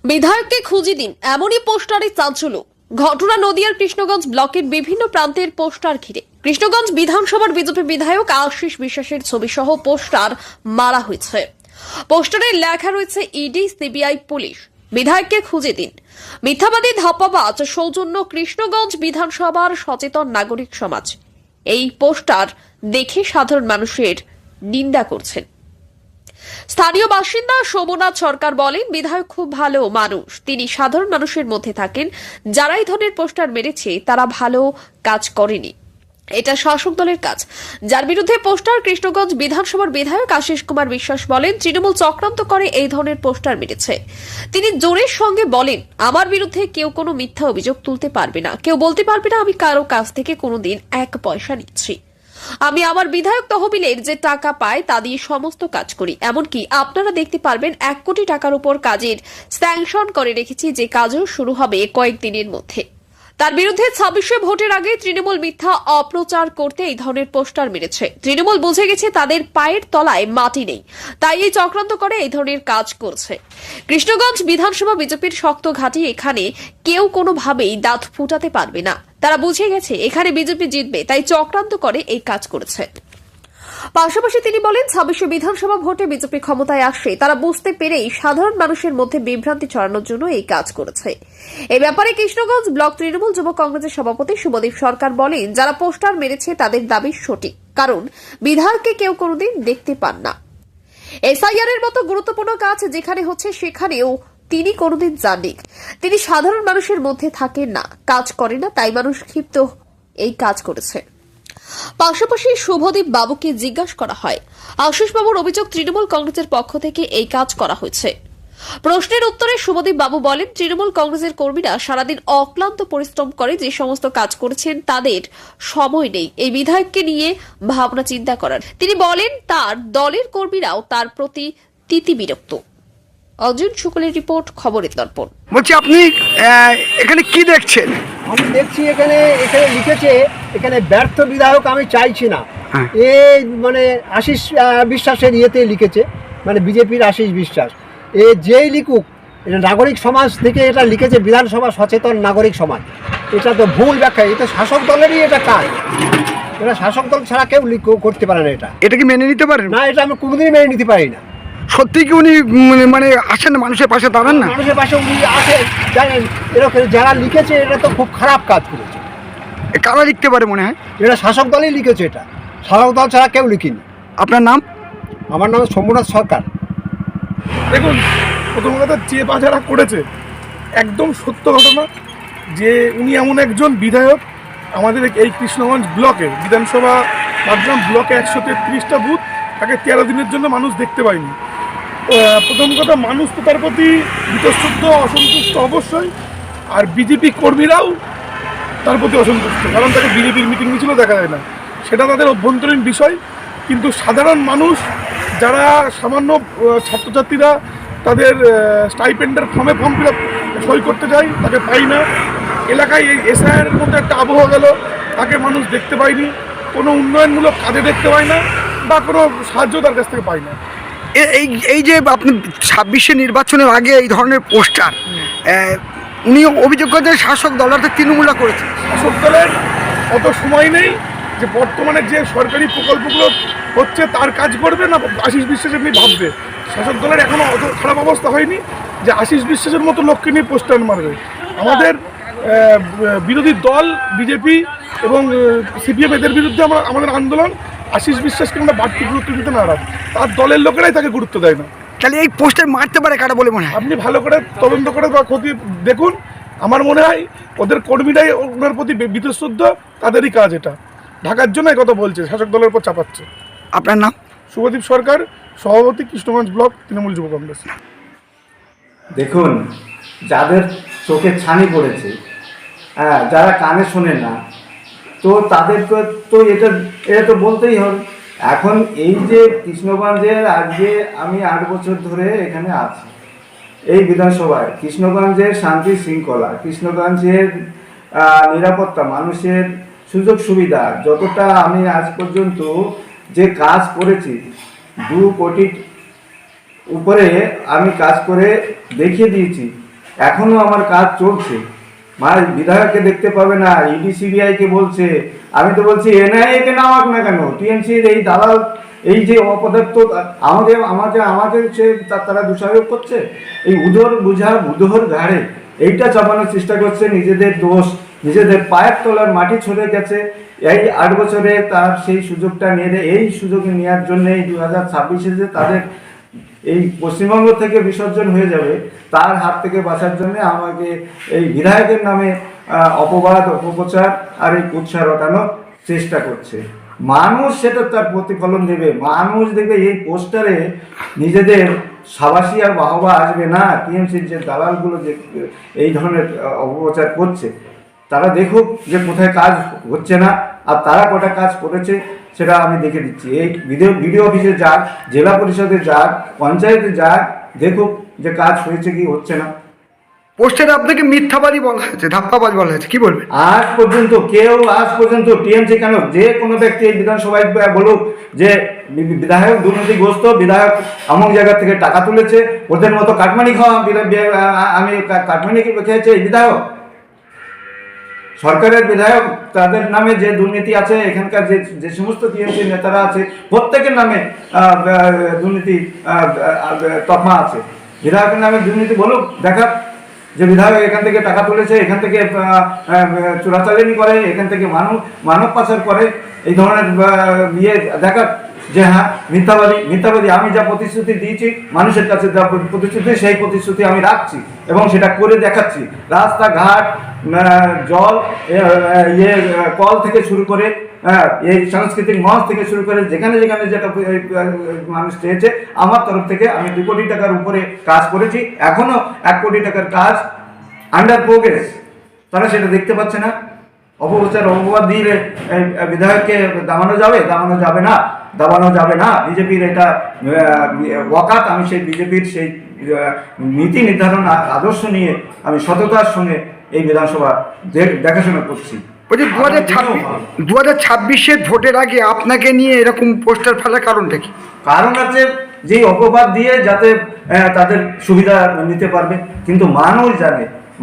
বিধায়ককে খুঁজে দিন, এমনই পোস্টারে চাঞ্চল্য। ঘটনা নদিয়ার কৃষ্ণগঞ্জ ব্লকের বিভিন্ন প্রান্তের পোস্টার ঘিরে। কৃষ্ণগঞ্জ বিধানসভার বিজেপি বিধায়ক আশিস বিশ্বাসের ছবি সহ পোস্টার মারা হয়েছে। পোস্টারে লেখা রয়েছে ইডি, সিবিআই, পুলিশ। বিধায়ককে খুঁজে দিন। মিথ্যাবাদী ধাপ্পাবাজ সৌজন্য কৃষ্ণগঞ্জ বিধানসভার সচেতন নাগরিক সমাজ। এই পোস্টার দেখে সাধারণ মানুষের নিন্দা করছেন। স্থানীয় বাসিন্দা সোমনাথ সরকার বলেন, বিধায়ক খুব ভালো মানুষ, তিনি সাধারণ মানুষের মধ্যে থাকেন। যারা এই ধরনের পোস্টার মেরেছে তারা ভালো কাজ করেনি, এটা শাসক দলের কাজ। যার বিরুদ্ধে পোস্টার কৃষ্ণগঞ্জ বিধানসভার বিধায়ক আশিস কুমার বিশ্বাস বলেন, তৃণমূল চক্রান্ত করে এই ধরনের পোস্টার মেরেছে। তিনি জোরের সঙ্গে বলেন, আমার বিরুদ্ধে কেউ কোনো মিথ্যা অভিযোগ তুলতে পারবে না, কেউ বলতে পারবে না আমি কারো কাছ থেকে কোনোদিন এক পয়সা নিচ্ছি। আমি আমার বিধায়ক তহবিলের যে টাকা পাই তা দিয়ে সমস্ত কাজ করি। এমনকি আপনারা দেখতে পারবেন 1 কোটি টাকার উপর কাজের স্যাংশন করে রেখেছি, যে কাজও শুরু হবে কয়েকদিনের মধ্যে। তার বিরুদ্ধে 26শে ভোটের আগে তৃণমূল মিথ্যা অপপ্রচার করতে এই ধরনের পোস্টার মেরেছে। তৃণমূল বুঝে গেছে তাদের পায়ের তলায় মাটি নেই, তাই এই চক্রান্ত করে এই ধরনের কাজ করছে। কৃষ্ণগঞ্জ বিধানসভা বিজেপির শক্ত ঘাঁটি, এখানে কেউ কোনোভাবেই দাঁত ফুটাতে পারবে না। তারা বুঝে গেছে এখানে বিজেপি জিতবে, তাই চক্রান্ত করে এই কাজ করেছে। পাশাপাশি তিনি বলেন, 26শে বিধানসভা ভোটে বিজেপি ক্ষমতায় আসে তারা বুঝতে পেরেই সাধারণ মানুষের মধ্যে বিভ্রান্তি ছড়ানোর জন্য এই কাজ করেছে। এই ব্যাপারে কৃষ্ণগঞ্জ ব্লক তৃণমূল যুব কংগ্রেসের সভাপতি শুভদীপ সরকার বলেন, যারা পোস্টার মেরেছে তাদের দাবি সঠিক, কারণ বিধায়ককে কেউ কোনোদিন দেখতে পান না। এসআইআর এর মতো গুরুত্বপূর্ণ কাজ যেখানে হচ্ছে সেখানেও তিনি কোনোদিন যাননি। তিনি সাধারণ মানুষের মধ্যে থাকেন না, কাজ করে না, তাই মানুষ ক্ষিপ্ত এই কাজ করেছে। পাশাপাশি শুভদীপ বাবুকে জিজ্ঞাসা করা হয়, আশিস বাবুর অভিযোগ তৃণমূল কংগ্রেসের পক্ষ থেকে এই কাজ করা হয়েছে। প্রশ্নের উত্তরে শুভদীপ বাবু বলেন, তৃণমূল কংগ্রেসের কর্মীরা সারাদিন অক্লান্ত পরিশ্রম করে, যে সমস্ত কাজ করেছেন তাদের সময় নেই এই বিধায়ককে নিয়ে ভাবনা চিন্তা করার। তিনি বলেন, তার দলের কর্মীরাও তার প্রতি তিতিবিরক্ত। অর্জুন শুক্লের রিপোর্ট, খবরের দর্পণ। বলছি, আপনি এখানে কি দেখছেন? আমি দেখছি এখানে লিখেছে, এখানে ব্যর্থ বিধায়ক আমি চাইছি না। হ্যাঁ। এই মানে আশিস বিশ্বাসের ইয়েতে লিখেছে, মানে বিজেপির আশিস বিশ্বাস। যেই লিখুক, এটা নাগরিক সমাজ থেকে এটা লিখেছে, বিধানসভা সচেতন নাগরিক সমাজ। এটা তো ভুল ব্যাখ্যা, এটা শাসক দলেরই এটা কাজ। এটা শাসক দল ছাড়া কেউ করতে পারে না। এটা কি মেনে নিতে পারেন? না, এটা আমি কোনোদিনই মেনে নিতে পারি না। সত্যি কি উনি মানে আসেন না, মানুষের পাশে দাঁড়ান না? মানুষের পাশে উনি আসে, জানেন এরকম যারা লিখেছে এটা তো খুব খারাপ কাজ করেছে। কারা লিখতে পারে মনে হয়? এটা শাসক দলই লিখেছে, এটা শাসক দল ছাড়া কেউ লিখিনি। আপনার নাম? আমার নাম সোমনাথ সরকার। দেখুন, প্রথম কথা, যে বাজারা করেছে একদম সত্য ঘটনা, যে উনি এমন একজন বিধায়ক, আমাদের এই কৃষ্ণগঞ্জ ব্লকে বিধানসভা বাদগ্রাম ব্লকে 133টা বুথ, তাকে 13 দিনের জন্য মানুষ দেখতে পায়নি। প্রথম কথা, মানুষ তো তার প্রতি বিতশ্রদ্ধ, অসন্তুষ্ট অবশ্যই, আর বিজেপি কর্মীরাও তার প্রতি অসন্তুষ্ট, কারণ তাকে বিজেপির মিটিং মিছিলও দেখা যায় না, সেটা তাদের অভ্যন্তরীণ বিষয়। কিন্তু সাধারণ মানুষ, যারা সামান্য ছাত্রছাত্রীরা তাদের স্টাইপেন্ডের ফর্ম ফিল আপ সই করতে যায়, তাকে পাই না। এলাকায় এই এসআইআর এর মধ্যে একটা আবহ গেল, তাকে মানুষ দেখতে পায়নি, কোনো উন্নয়নমূলক কাজে দেখতে পায় না, বা কোনো সাহায্য তার কাছ থেকে পায় না। এই যে আপনি 26শে নির্বাচনের আগে এই ধরনের পোস্টার, উনি অভিযোগ করছেন শাসক দল অর্থাৎ তৃণমূলরা করেছে। শাসক দলের অত সময় নেই যে বর্তমানে যে সরকারি প্রকল্পগুলো হচ্ছে তার কাজ করবে না আশিস বিশ্বাস এমনি ভাববে। শাসক দলের এখনও অত খারাপ অবস্থা হয়নি যে আশিস বিশ্বাসের মতো লোককে নিয়ে পোস্টার মারবে। আমাদের বিরোধী দল বিজেপি এবং সিপিএম এদের বিরুদ্ধে আমাদের আন্দোলন। আশিস বিশ্বাসকে আমরা বাড়তি গুরুত্ব দিতে নারাজ, তার দলের লোকেরাই তাকে গুরুত্ব দেয় না। তাহলে এই পোস্টার মারতে পারে কারা বলে মনে হয়? আপনি ভালো করে তদন্ত করে বা ক্ষতি দেখুন। আমার মনে হয় ওদের কর্মীরাই ওনার প্রতি বিতশ্রদ্ধ, তাদেরই কাজ এটা ঢাকার জন্য কথা বলছে, শাসক দলের উপর চাপাচ্ছে। আপনার নাম? শুভদীপ সরকার, সভাপতি, কৃষ্ণগঞ্জ ব্লক তৃণমূল যুব কংগ্রেস। দেখুন, যাদের চোখে ছানি পড়েছে, হ্যাঁ, যারা কানে শোনে না, তো তাদেরকে তো এটা তো বলতেই হবে। এখন এই যে কৃষ্ণগঞ্জের, আজকে আমি 8 বছর ধরে এখানে আছি এই বিধানসভায়, কৃষ্ণগঞ্জের শান্তি শৃঙ্খলা, কৃষ্ণগঞ্জের নিরাপত্তা, মানুষের সুযোগ সুবিধা, যতটা আমি আজ পর্যন্ত যে কাজ করেছি, 2 কোটি উপরে আমি কাজ করে দেখিয়ে দিয়েছি। এখনো আমার কাজ চলছে। বিধায়ককে দেখতে পাবে না, ইডি সিবিআই কে বলছে। আমি তো বলছি এনআইএ কে নামাক না কেন, টিএমসির এই দালাল, এই যে অপদার্থ আমাদের সে তারা দোষারোপ করছে, এই উদর বুঝা বুধর ঘাড়ে এইটা চাপানোর চেষ্টা করছে। নিজেদের দোষ, নিজেদের পায়ের তলার মাটি ছড়ে গেছে। এই 8 বছরে তার সেই সুযোগটা নিয়ে, এই সুযোগ নেওয়ার জন্য এই 2026-এ যে তাদের এই পশ্চিমবঙ্গ থেকে বিসর্জন হয়ে যাবে, তার হাত থেকে বাঁচার জন্য আমাকে এই বিধায়কের নামে অপবাদ, অপপ্রচার আর এই কুৎসা রটানোর চেষ্টা করছে। মানুষ সেটা তার প্রতিফলন দেবে। মানুষ দেখবে এই পোস্টারে নিজেদের সাবাসী আর বাহবা আসবে না। টিএমসির যে দালালগুলো যে এই ধরনের অপপ্রচার করছে, তারা দেখুক যে কোথায় কাজ হচ্ছে না, আর তারা কটা কাজ করেছে সেটা আমি দেখে দিচ্ছি। এই বিডিও অফিসে যাক, জেলা পরিষদে যাক, পঞ্চায়েতে যাক, দেখুক যে কাজ হয়েছে কি হচ্ছে না। পোস্টারে আপনাকে মিথ্যাবাদী বলা হয়েছে, ধাপ্পাবাজ বলা হয়েছে, কি বলবেন? আজ পর্যন্ত টিএমসি কেন, যে কোনো ব্যক্তি এই বিধানসভায় বলুক যে বিধায়ক দুর্নীতিগ্রস্ত, বিধায়ক এমন জায়গা থেকে টাকা তুলেছে, ওদের মতো কাটমানি খাওয়া, আমি কাটমানি খেয়েছে এই বিধায়ক। সরকারের বিধায়ক, তাদের নামে যে দুর্নীতি আছে, এখানকার যে সমস্ত টিএমসি নেতারা আছে, প্রত্যেকের নামে দুর্নীতি তকমা আছে। বিধায়কের নামে দুর্নীতি বলুক, দেখা যে বিধায়ক এখান থেকে টাকা তুলেছে, এখান থেকে চোরাচালানি করে, এখান থেকে মানব পাচার করে, এই ধরনের দেখা যে হ্যাঁ মিথ্যাবাদী। আমি যা প্রতিশ্রুতি দিয়েছি মানুষের কাছে, যা প্রতিশ্রুতি, সেই প্রতিশ্রুতি আমি রাখছি এবং সেটা করে দেখাচ্ছি। রাস্তাঘাট, জল, কল থেকে শুরু করে, এই সাংস্কৃতিক মঞ্চ থেকে শুরু করে যেখানে যেটা মানুষ চেয়েছে, আমার তরফ থেকে আমি 2 কোটি টাকার উপরে কাজ করেছি। এখনো 1 কোটি টাকার কাজ আন্ডার প্রোগ্রেস। তারা সেটা দেখতে পাচ্ছে না। অপবাদ দিলে বিধায়ককে দাবানো যাবে না। বিজেপির এটা ওয়াকাত। আমি সেই বিজেপির সেই নীতি নির্ধারণ আদর্শ নিয়ে আমি সততার সঙ্গে এই বিধানসভা দেখাশোনা করছি। বলছি 2026-এর ভোটের আগে আপনাকে নিয়ে এরকম পোস্টার ফেলার কারণটা কি? কারণ আছে যে অপবাদ দিয়ে যাতে তাদের সুবিধা নিতে পারবে, কিন্তু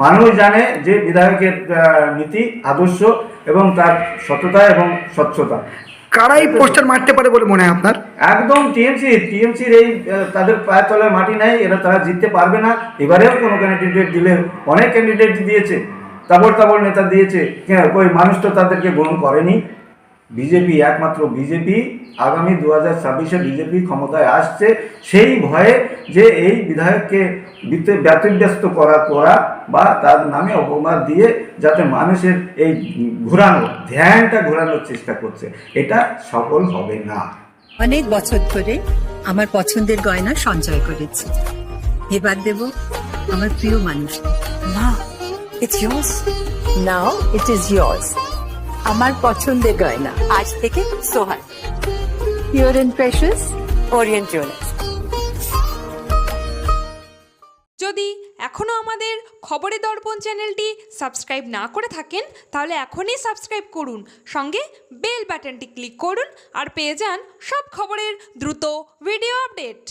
মানুষ জানে যে বিধায়কের নীতি আদর্শ এবং তার সততা এবং স্বচ্ছতা। কারাই পোস্টার মারতে পারে বলে মনে হয় আপনার? একদম টিএমসির এই তাদের পায়ের তলায় মাটি নাই, তারা জিততে পারবে না। এবারেও কোনো ক্যান্ডিডেট দিলে, অনেক ক্যান্ডিডেট দিয়েছে, তাবড় নেতা দিয়েছে, ওই মানুষ তো তাদেরকে গ্রহণ করেনি। বিজেপি, একমাত্র বিজেপি, আগামী 2026-এ বিজেপি ক্ষমতায় আসছে, সেই ভয়ে যে এই বিধায়ককে ব্যতিব্যস্ত করা বা তার নামে অপবাদ দিয়ে যাতে মানুষের এই ধ্যানটা ঘোরানোর চেষ্টা করছে, এটা সফল হবে না। অনেক বছর ধরে আমার পছন্দের গয়না সঞ্চয় করেছি, এবার দেব আমার প্রিয় মানুষ। মা, it's yours. Now it is yours. আমার পছন্দের গয়না আজ থেকে Sohan, pure and precious, Orient Jewellers. যদি এখনও আমাদের খবরের দর্পণ চ্যানেলটি সাবস্ক্রাইব না করে থাকেন, তাহলে এখনই সাবস্ক্রাইব করুন, সঙ্গে বেল বাটনটি ক্লিক করুন আর পেয়ে যান সব খবরের দ্রুত ভিডিও আপডেট।